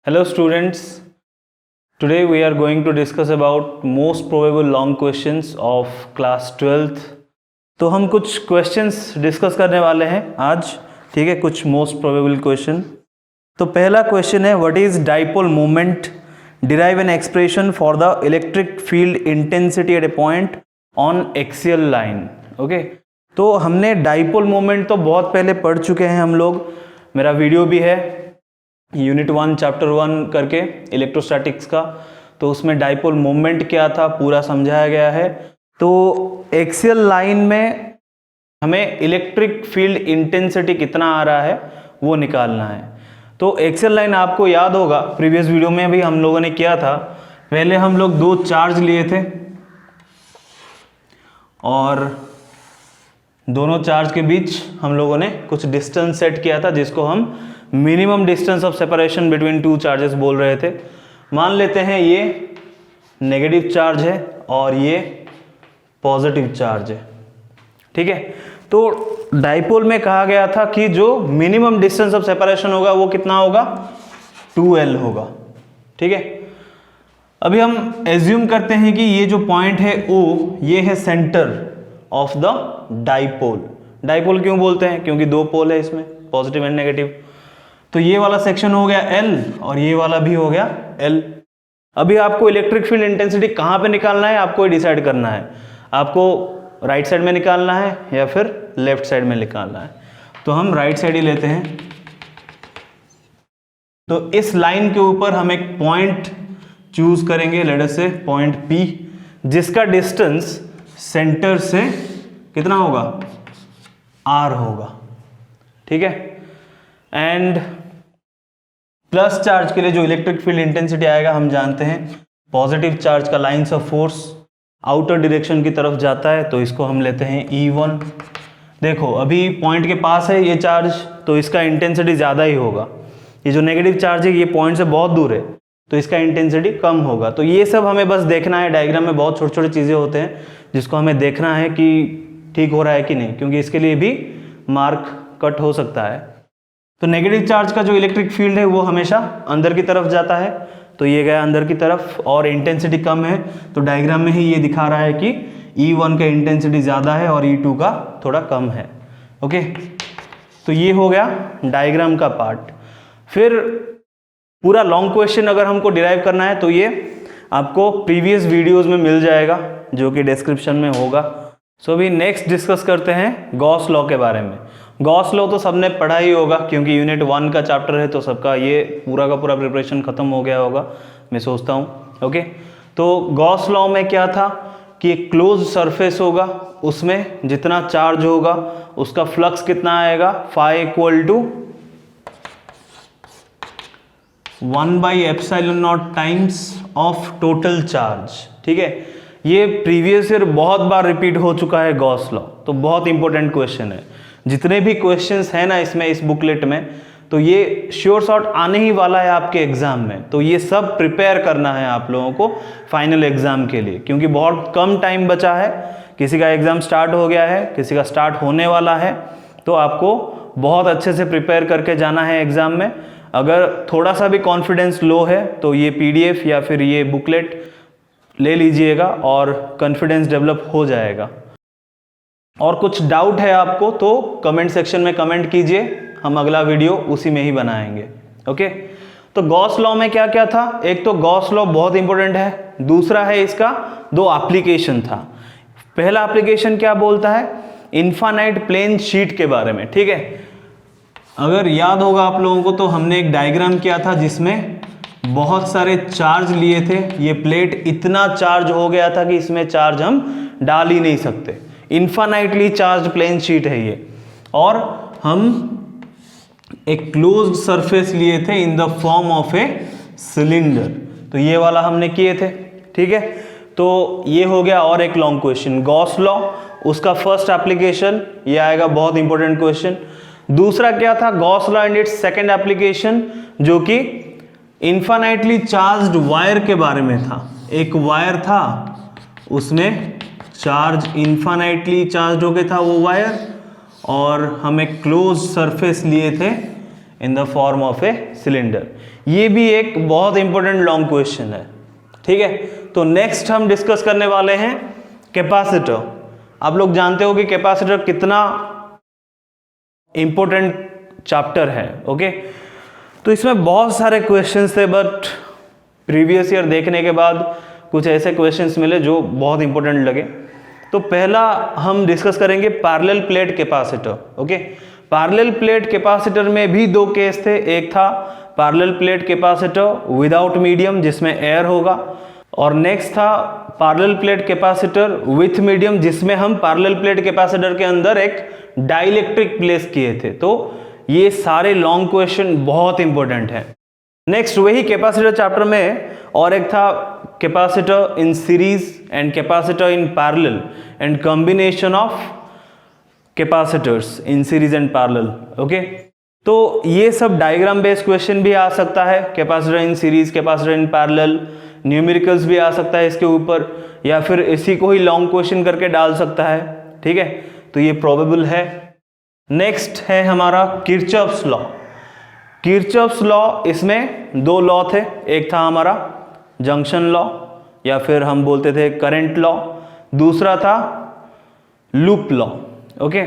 Hello students, today we are going to discuss about most probable long questions of class 12th। तो हम कुछ questions discuss करने वाले हैं आज, ठीक है। कुछ मोस्ट प्रोबेबल क्वेश्चन। तो पहला क्वेश्चन है what is dipole moment, derive an expression for the electric field intensity at A point on axial line. Okay, तो हमने डाइपोल मोमेंट तो बहुत पहले पढ़ चुके हैं हम लोग, मेरा वीडियो भी है यूनिट 1 चैप्टर 1 करके इलेक्ट्रोस्टैटिक्स का, तो उसमें डाइपोल मोमेंट क्या था पूरा समझाया गया है। तो एक्सियल लाइन में हमें इलेक्ट्रिक फील्ड इंटेंसिटी कितना आ रहा है वो निकालना है। तो एक्सियल लाइन आपको याद होगा, प्रीवियस वीडियो में भी हम लोगों ने किया था। पहले हम लोग दो चार्ज लिए थे और दोनों चार्ज के बीच हम लोगों ने कुछ डिस्टेंस सेट किया था, जिसको हम minimum distance of separation between two charges बोल रहे थे। मान लेते हैं ये नेगेटिव चार्ज है और ये पॉजिटिव चार्ज है, ठीक है। तो डाइपोल में कहा गया था कि जो मिनिमम डिस्टेंस ऑफ सेपरेशन होगा वो कितना होगा, 2L होगा, ठीक है। अभी हम एज्यूम करते हैं कि ये जो पॉइंट है O, ये है centre of the dipole. Dipole क्यों बोलते हैं, क्योंकि दो पोल है इसमें, पॉजिटिव एंड नेगेटिव। तो ये वाला सेक्शन हो गया L और ये वाला भी हो गया L। अभी आपको इलेक्ट्रिक फील्ड इंटेंसिटी कहाँ पे निकालना है आपको डिसाइड करना है। आपको राइट साइड में निकालना है या फिर लेफ्ट साइड में निकालना है। तो हम राइट साइड ही लेते हैं। तो इस लाइन के ऊपर हम एक पॉइंट चूज करेंगे, लेट अस से पॉइंट P, जिसका डिस्टेंस सेंटर से कितना होगा, R होगा, ठीक है। एंड प्लस चार्ज के लिए जो इलेक्ट्रिक फील्ड इंटेंसिटी आएगा हम जानते हैं, पॉजिटिव चार्ज का lines of force outer direction की तरफ जाता है, तो इसको हम लेते हैं E1। देखो अभी पॉइंट के पास है ये चार्ज, तो इसका इंटेंसिटी ज़्यादा ही होगा। ये जो नेगेटिव चार्ज है ये पॉइंट से बहुत दूर है, तो इसका इंटेंसिटी कम होगा। तो ये सब हमें बस देखना है। डायग्राम में बहुत छोटे छोटे चीज़ें होते हैं जिसको हमें देखना है कि ठीक हो रहा है कि नहीं, क्योंकि इसके लिए भी मार्क कट हो सकता है। तो नेगेटिव चार्ज का जो इलेक्ट्रिक फील्ड है वो हमेशा अंदर की तरफ जाता है, तो ये गया अंदर की तरफ और इंटेंसिटी कम है। तो डायग्राम में ही ये दिखा रहा है कि E1 का इंटेंसिटी ज़्यादा है और E2 का थोड़ा कम है। ओके, तो ये हो गया डायग्राम का पार्ट। फिर पूरा लॉन्ग क्वेश्चन अगर हमको डिराइव करना है तो ये आपको प्रीवियस वीडियोज़ में मिल जाएगा, जो कि डिस्क्रिप्शन में होगा। सो अभी नेक्स्ट डिस्कस करते हैं गॉस लॉ के बारे में। गॉस लॉ तो सबने पढ़ा ही होगा, क्योंकि यूनिट 1 का चैप्टर है, तो सबका ये पूरा का पूरा प्रिपरेशन खत्म हो गया होगा मैं सोचता हूँ। ओके, तो गॉस लॉ में क्या था कि एक क्लोज सरफेस होगा, उसमें जितना चार्ज होगा उसका फ्लक्स कितना आएगा, phi equal to 1/ε0 times of total charge, ठीक है। ये प्रीवियस ईयर बहुत बार रिपीट हो चुका है गॉस लॉ, तो बहुत इंपॉर्टेंट क्वेश्चन है। जितने भी क्वेश्चंस हैं ना इसमें, इस बुकलेट में, तो ये श्योर शॉट आने ही वाला है आपके एग्जाम में। तो ये सब प्रिपेयर करना है आप लोगों को फाइनल एग्जाम के लिए, क्योंकि बहुत कम टाइम बचा है। किसी का एग्जाम स्टार्ट हो गया है, किसी का स्टार्ट होने वाला है, तो आपको बहुत अच्छे से प्रिपेयर करके जाना है एग्जाम में। अगर थोड़ा सा भी कॉन्फिडेंस लो है तो ये PDF या फिर ये बुकलेट ले लीजिएगा और कॉन्फिडेंस डेवलप हो जाएगा। और कुछ डाउट है आपको तो कमेंट सेक्शन में कमेंट कीजिए, हम अगला वीडियो उसी में ही बनाएंगे। ओके, तो गॉस लॉ में क्या क्या था, एक तो गॉस लॉ बहुत इंपॉर्टेंट है, दूसरा है इसका दो एप्लीकेशन था। पहला एप्लीकेशन क्या बोलता है, इनफाइनाइट प्लेन शीट के बारे में, ठीक है। अगर याद होगा आप लोगों को तो हमने एक डायग्राम किया था जिसमें बहुत सारे चार्ज लिए थे। ये प्लेट इतना चार्ज हो गया था कि इसमें चार्ज हम डाल ही नहीं सकते। इनफाइनाइटली चार्ज प्लेन शीट है ये, और हम एक क्लोज्ड सरफेस लिए थे in the form of a cylinder. तो ये वाला हमने किए थे, ठीक है। तो ये हो गया। और एक लॉन्ग क्वेश्चन गॉस लॉ, उसका फर्स्ट एप्लीकेशन ये आएगा, बहुत इंपॉर्टेंट क्वेश्चन। दूसरा क्या था, Gauss law and it's second application, जो कि इनफाइनाइटली चार्ज्ड वायर के बारे में था। एक वायर था, उसमें चार्ज इनफाइनाइटली चार्ज हो गया था वो वायर, और हम एक क्लोज सरफेस लिए थे in the form of a cylinder. ये भी एक बहुत इंपॉर्टेंट लॉन्ग क्वेश्चन है, ठीक है। तो नेक्स्ट हम डिस्कस करने वाले हैं कैपेसिटर। आप लोग जानते हो कि कैपेसिटर कितना इंपॉर्टेंट चैप्टर है, ओके। तो इसमें बहुत सारे क्वेश्चंस थे, बट प्रीवियस ईयर देखने के बाद कुछ ऐसे क्वेश्चंस मिले जो बहुत इंपॉर्टेंट लगे। तो पहला हम डिस्कस करेंगे parallel plate capacitor, okay. Parallel plate capacitor में भी दो केस थे, एक था parallel plate capacitor without medium जिसमें एयर होगा, और नेक्स्ट था parallel plate capacitor with medium जिसमें हम पैरेलल प्लेट कैपेसिटर के अंदर एक डाइलेक्ट्रिक प्लेस किए थे। तो ये सारे लॉन्ग क्वेश्चन बहुत इंपॉर्टेंट है। नेक्स्ट वही कैपेसिटर चैप्टर में और एक था capacitor in series and capacitor in parallel and combination of capacitors in series and parallel, okay. तो ये सब डायग्राम बेस्ड क्वेश्चन भी आ सकता है, capacitor in series, capacitor in parallel, numericals भी आ सकता है इसके ऊपर, या फिर इसी को ही लॉन्ग क्वेश्चन करके डाल सकता है, ठीक है। तो ये प्रोबेबल है। नेक्स्ट है हमारा किरचॉफ्स लॉ। किरचॉफ्स लॉ, इसमें दो लॉ थे, एक था हमारा जंक्शन लॉ या फिर हम बोलते थे करंट लॉ, दूसरा था लूप लॉ, ओके।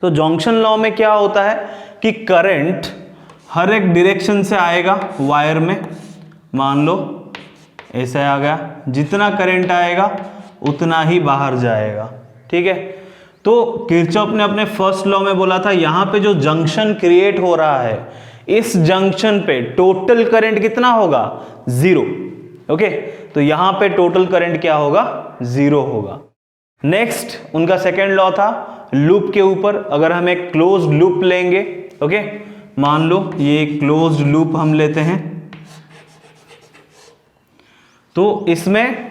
तो जंक्शन लॉ में क्या होता है कि करंट हर एक डायरेक्शन से आएगा वायर में, मान लो ऐसे आ गया, जितना करंट आएगा उतना ही बाहर जाएगा, ठीक है। तो किरचॉफ ने अपने फर्स्ट लॉ में बोला था यहां पे जो जंक्शन क्रिएट हो रहा है, इस जंक्शन पे टोटल करंट कितना होगा, जीरो, ओके। तो यहां पे टोटल करंट क्या होगा, जीरो होगा। नेक्स्ट उनका सेकेंड लॉ था लूप के ऊपर। अगर हम एक क्लोज्ड लूप लेंगे, ओके, मान लो ये क्लोज्ड लूप हम लेते हैं, तो इसमें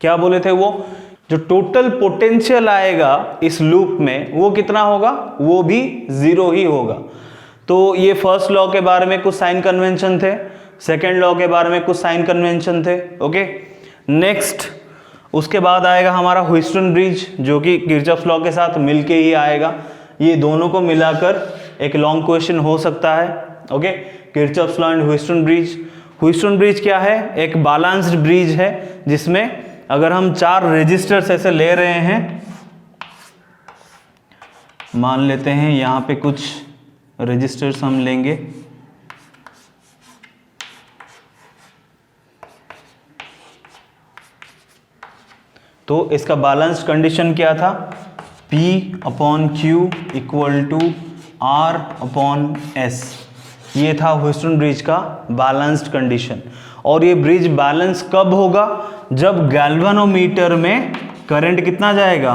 क्या बोले थे वो, जो टोटल पोटेंशियल आएगा इस लूप में वो कितना होगा, वो भी जीरो ही होगा। तो ये फर्स्ट लॉ के बारे में कुछ साइन कन्वेंशन थे, सेकेंड लॉ के बारे में कुछ साइन कन्वेंशन थे, ओके। नेक्स्ट उसके बाद आएगा हमारा ह्यूस्टन ब्रिज, जो कि किरचॉफ्स लॉ के साथ मिलके ही आएगा। ये दोनों को मिलाकर एक लॉन्ग क्वेश्चन हो सकता है, okay. Kirchhoff's law and Houston bridge. Houston bridge क्या है, एक बैलेंस्ड ब्रिज है जिसमें अगर हम चार रेजिस्टर्स ऐसे ले रहे हैं, मान लेते हैं यहां पे कुछ रेजिस्टर्स हम लेंगे, तो इसका बैलेंस्ड कंडीशन क्या था, P upon Q equal to R upon S। ये था ह्यूस्टन ब्रिज का बैलेंस्ड कंडीशन। और ये ब्रिज बैलेंस कब होगा, जब गैल्वेनोमीटर में करंट कितना जाएगा,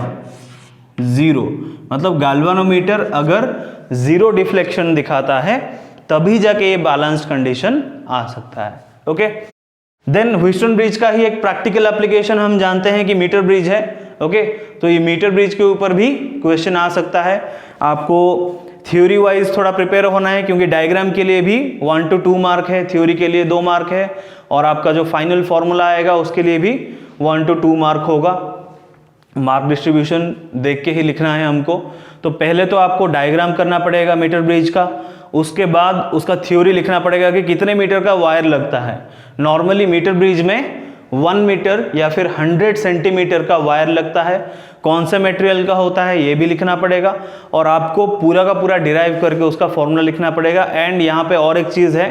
जीरो। मतलब गैल्वेनोमीटर अगर जीरो डिफ्लेक्शन दिखाता है तभी जाके ये बैलेंस्ड कंडीशन आ सकता है, ओके। देन ह्यूस्टन ब्रिज का ही एक प्रैक्टिकल एप्लीकेशन हम जानते हैं कि मीटर ब्रिज है, ओके। तो ये मीटर ब्रिज के ऊपर भी क्वेश्चन आ सकता है। आपको थ्योरी वाइज थोड़ा प्रिपेयर होना है, क्योंकि डायग्राम के लिए भी 1 to 2 मार्क है, थ्योरी के लिए 2 मार्क है, और आपका जो फाइनल फॉर्मूला आएगा उसके लिए भी 1 to 2 मार्क होगा। मार्क डिस्ट्रीब्यूशन देख के ही लिखना है हमको। तो पहले तो आपको डायग्राम करना पड़ेगा मीटर ब्रिज का, उसके बाद उसका थ्योरी लिखना पड़ेगा कि कितने मीटर का वायर लगता है। नॉर्मली मीटर ब्रिज में 1 मीटर या फिर 100 सेंटीमीटर का वायर लगता है। कौन से मटेरियल का होता है ये भी लिखना पड़ेगा, और आपको पूरा का पूरा डिराइव करके उसका फॉर्मूला लिखना पड़ेगा। एंड यहाँ पे और एक चीज़ है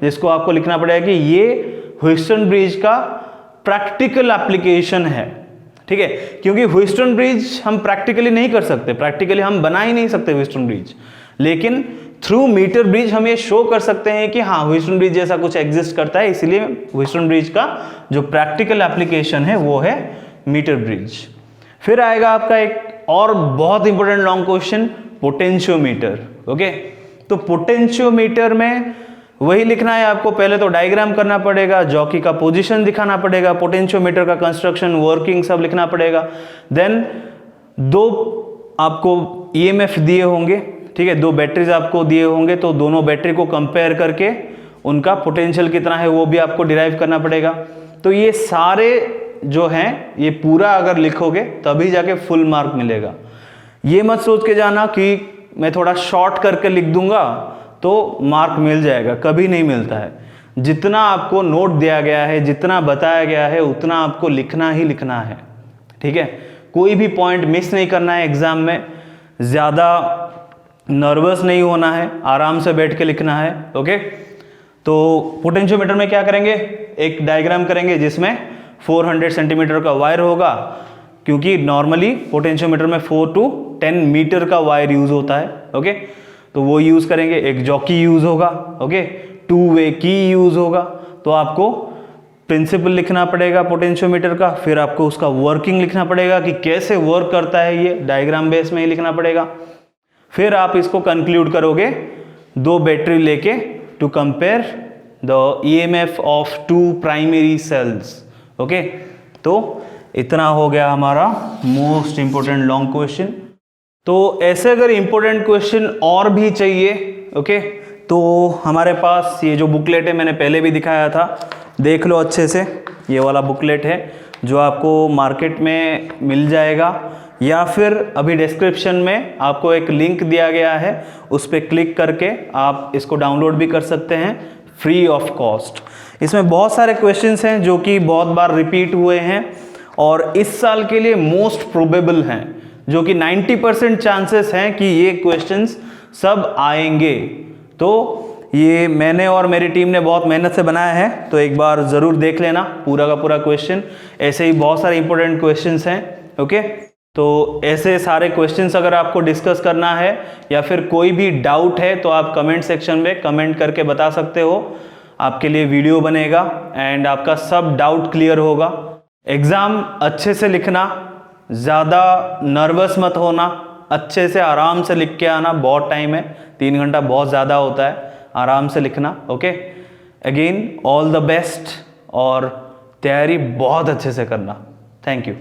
जिसको आपको लिखना पड़ेगा कि ये ह्यूस्टन ब्रिज का प्रैक्टिकल एप्लीकेशन है, ठीक है। क्योंकि ह्यूस्टन ब्रिज हम प्रैक्टिकली नहीं कर सकते, प्रैक्टिकली हम बना ही नहीं सकते ह्यूस्टन ब्रिज, लेकिन थ्रू मीटर ब्रिज हम ये शो कर सकते हैं कि हाँ ह्यूस्टन ब्रिज जैसा कुछ एग्जिस्ट करता है। इसलिए ह्यूस्टन ब्रिज का जो प्रैक्टिकल एप्लीकेशन है वो है मीटर ब्रिज। फिर आएगा आपका एक और बहुत important long question, potentiometer, okay. तो पोटेंशियोमीटर में वही लिखना है आपको, पहले तो डायग्राम करना पड़ेगा, जॉकी का पोजीशन दिखाना पड़ेगा, पोटेंशियोमीटर का कंस्ट्रक्शन, वर्किंग सब लिखना पड़ेगा। देन दो आपको ईएमएफ दिए होंगे, ठीक है, 2 बैटरीज आपको दिए होंगे, तो दोनों बैटरी को कंपेयर करके उनका पोटेंशियल कितना है वो भी आपको डिराइव करना पड़ेगा। तो ये सारे जो हैं ये पूरा अगर लिखोगे तभी जाके फुल मार्क मिलेगा। ये मत सोच के जाना कि मैं थोड़ा शॉर्ट करके लिख दूंगा तो मार्क मिल जाएगा, कभी नहीं मिलता है। जितना आपको नोट दिया गया है, जितना बताया गया है, उतना आपको लिखना ही लिखना है, ठीक है। कोई भी पॉइंट मिस नहीं करना है एग्जाम में, ज़्यादा नर्वस नहीं होना है, आराम से बैठ के लिखना है, ओके। तो पोटेंशियोमीटर में क्या करेंगे, एक डायग्राम करेंगे जिसमें 400 सेंटीमीटर का वायर होगा, क्योंकि नॉर्मली पोटेंशियोमीटर में 4 to 10 मीटर का वायर यूज होता है, ओके। तो वो यूज करेंगे, एक जॉकी यूज होगा, ओके, 2 वे की यूज होगा। तो आपको प्रिंसिपल लिखना पड़ेगा पोटेंशियोमीटर का, फिर आपको उसका वर्किंग लिखना पड़ेगा कि कैसे वर्क करता है, ये डायग्राम बेस में ही लिखना पड़ेगा। फिर आप इसको कंक्लूड करोगे 2 बैटरी लेके to compare the EMF of 2 primary cells, okay. तो इतना हो गया हमारा मोस्ट इंपोर्टेंट लॉन्ग क्वेश्चन। तो ऐसे अगर इंपोर्टेंट क्वेश्चन और भी चाहिए, ओके, तो हमारे पास ये जो बुकलेट है मैंने पहले भी दिखाया था, देख लो अच्छे से। ये वाला बुकलेट है जो आपको मार्केट में मिल जाएगा, या फिर अभी डिस्क्रिप्शन में आपको एक लिंक दिया गया है, उस पर क्लिक करके आप इसको डाउनलोड भी कर सकते हैं फ्री ऑफ कॉस्ट। इसमें बहुत सारे क्वेश्चंस हैं जो कि बहुत बार रिपीट हुए हैं और इस साल के लिए मोस्ट प्रोबेबल हैं, जो कि 90% चांसेस हैं कि ये क्वेश्चंस सब आएंगे। तो ये मैंने और मेरी टीम ने बहुत मेहनत से बनाया है, तो एक बार ज़रूर देख लेना पूरा का पूरा क्वेश्चन। ऐसे ही बहुत सारे इंपॉर्टेंट क्वेश्चंस हैं, ओके। तो ऐसे सारे क्वेश्चंस अगर आपको डिस्कस करना है या फिर कोई भी डाउट है तो आप कमेंट सेक्शन में कमेंट करके बता सकते हो, आपके लिए वीडियो बनेगा एंड आपका सब डाउट क्लियर होगा। एग्ज़ाम अच्छे से लिखना, ज़्यादा नर्वस मत होना, अच्छे से आराम से लिख के आना। बहुत टाइम है, 3 घंटा बहुत ज़्यादा होता है, आराम से लिखना, okay. Again all the best और तैयारी बहुत अच्छे से करना। Thank you.